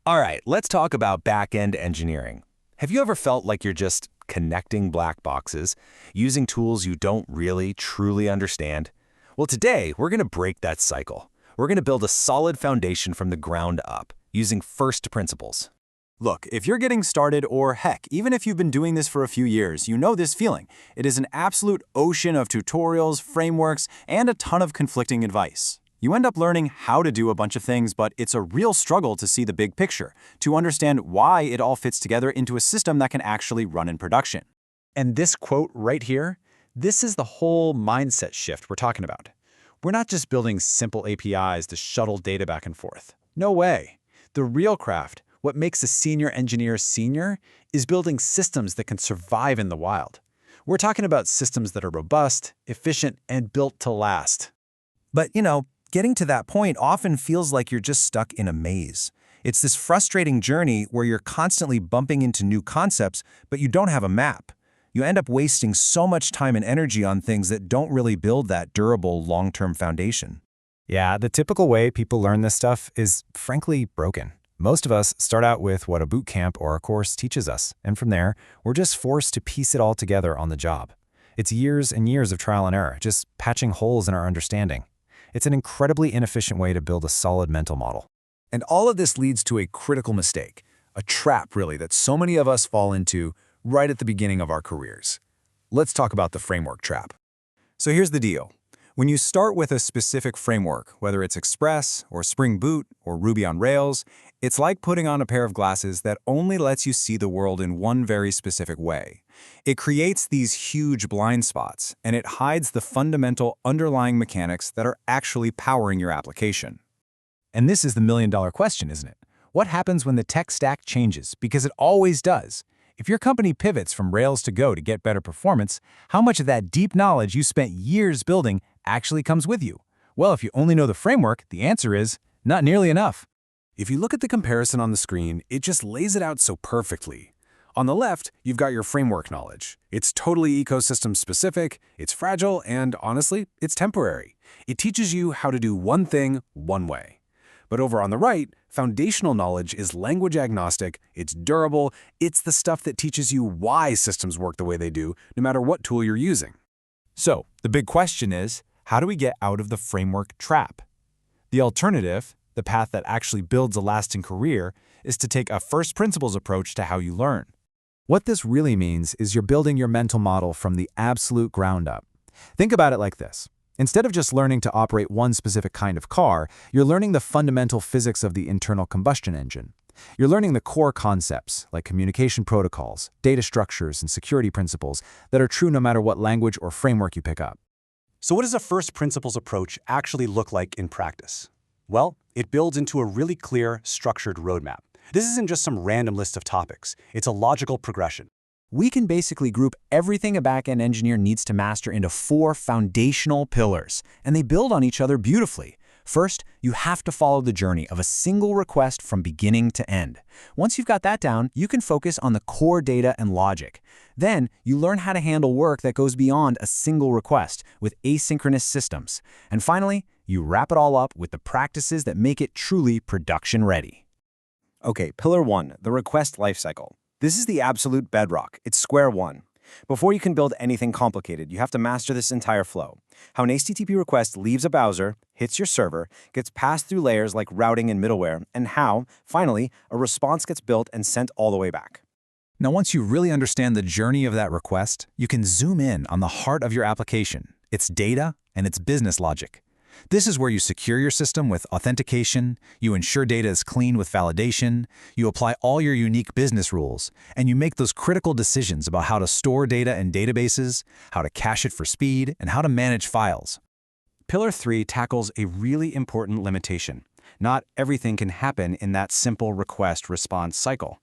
All right, let's talk about back-end engineering. Have you ever felt like you're just connecting black boxes, using tools you don't really, truly understand? Well, today, we're going to break that cycle. We're going to build a solid foundation from the ground up, using first principles. Look, if you're getting started, or heck, even if you've been doing this for a few years, you know this feeling. It is an absolute ocean of tutorials, frameworks, and a ton of conflicting advice. You end up learning how to do a bunch of things, but it's a real struggle to see the big picture, to understand why it all fits together into a system that can actually run in production. And this quote right here, this is the whole mindset shift we're talking about. We're not just building simple APIs to shuttle data back and forth. No way. The real craft, what makes a senior engineer senior, is building systems that can survive in the wild. We're talking about systems that are robust, efficient, and built to last. But, getting to that point often feels like you're just stuck in a maze. It's this frustrating journey where you're constantly bumping into new concepts, but you don't have a map. You end up wasting so much time and energy on things that don't really build that durable, long-term foundation. Yeah, the typical way people learn this stuff is, frankly, broken. Most of us start out with what a boot camp or a course teaches us, and from there, we're just forced to piece it all together on the job. It's years and years of trial and error, just patching holes in our understanding. It's an incredibly inefficient way to build a solid mental model. And all of this leads to a critical mistake, a trap really that so many of us fall into right at the beginning of our careers. Let's talk about the framework trap. So here's the deal. When you start with a specific framework, whether it's Express or Spring Boot or Ruby on Rails, it's like putting on a pair of glasses that only lets you see the world in one very specific way. It creates these huge blind spots, and it hides the fundamental underlying mechanics that are actually powering your application. And this is the million-dollar question, isn't it? What happens when the tech stack changes? Because it always does. If your company pivots from Rails to Go to get better performance, how much of that deep knowledge you spent years building actually comes with you? Well, if you only know the framework, the answer is not nearly enough. If you look at the comparison on the screen, it just lays it out so perfectly. On the left, you've got your framework knowledge. It's totally ecosystem specific, it's fragile, and honestly, it's temporary. It teaches you how to do one thing one way. But over on the right, foundational knowledge is language agnostic, it's durable, it's the stuff that teaches you why systems work the way they do, no matter what tool you're using. So, the big question is, how do we get out of the framework trap? The alternative, the path that actually builds a lasting career, is to take a first principles approach to how you learn. What this really means is you're building your mental model from the absolute ground up. Think about it like this. Instead of just learning to operate one specific kind of car, you're learning the fundamental physics of the internal combustion engine. You're learning the core concepts, like communication protocols, data structures, and security principles that are true no matter what language or framework you pick up. So what does a first principles approach actually look like in practice? Well, it builds into a really clear, structured roadmap. This isn't just some random list of topics. It's a logical progression. We can basically group everything a backend engineer needs to master into 4 foundational pillars, and they build on each other beautifully. First, you have to follow the journey of a single request from beginning to end. Once you've got that down, you can focus on the core data and logic. Then, you learn how to handle work that goes beyond a single request with asynchronous systems. And finally, you wrap it all up with the practices that make it truly production ready. Okay, Pillar 1, the request lifecycle. This is the absolute bedrock. It's square one. Before you can build anything complicated, you have to master this entire flow. How an HTTP request leaves a browser, hits your server, gets passed through layers like routing and middleware, and how, finally, a response gets built and sent all the way back. Now, once you really understand the journey of that request, you can zoom in on the heart of your application, its data and its business logic. This is where you secure your system with authentication, you ensure data is clean with validation, you apply all your unique business rules, and you make those critical decisions about how to store data in databases, how to cache it for speed, and how to manage files. Pillar 3 tackles a really important limitation. Not everything can happen in that simple request-response cycle.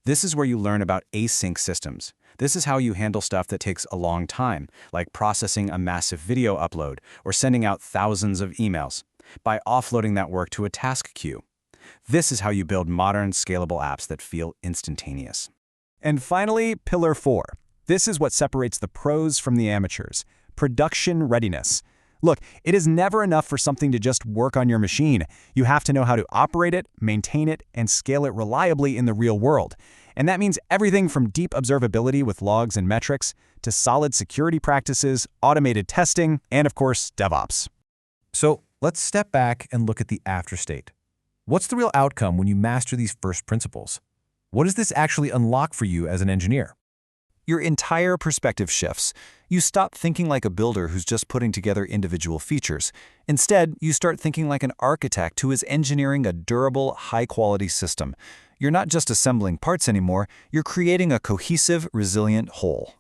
This is where you learn about async systems. This is how you handle stuff that takes a long time, like processing a massive video upload or sending out thousands of emails, by offloading that work to a task queue. This is how you build modern, scalable apps that feel instantaneous. And finally, Pillar 4. This is what separates the pros from the amateurs: production readiness. Look, it is never enough for something to just work on your machine. You have to know how to operate it, maintain it, and scale it reliably in the real world. And that means everything from deep observability with logs and metrics to solid security practices, automated testing, and of course, DevOps. So let's step back and look at the afterstate. What's the real outcome when you master these first principles? What does this actually unlock for you as an engineer? Your entire perspective shifts. You stop thinking like a builder who's just putting together individual features. Instead, you start thinking like an architect who is engineering a durable, high-quality system. You're not just assembling parts anymore, you're creating a cohesive, resilient whole.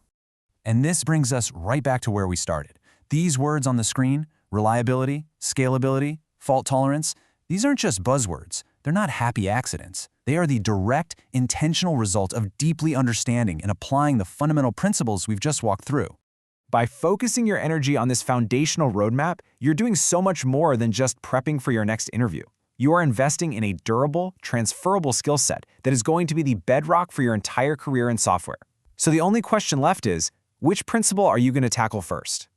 And this brings us right back to where we started. These words on the screen, reliability, scalability, fault tolerance, these aren't just buzzwords. They're not happy accidents. They are the direct, intentional result of deeply understanding and applying the fundamental principles we've just walked through. By focusing your energy on this foundational roadmap, you're doing so much more than just prepping for your next interview. You are investing in a durable, transferable skill set that is going to be the bedrock for your entire career in software. So the only question left is, which principle are you going to tackle first?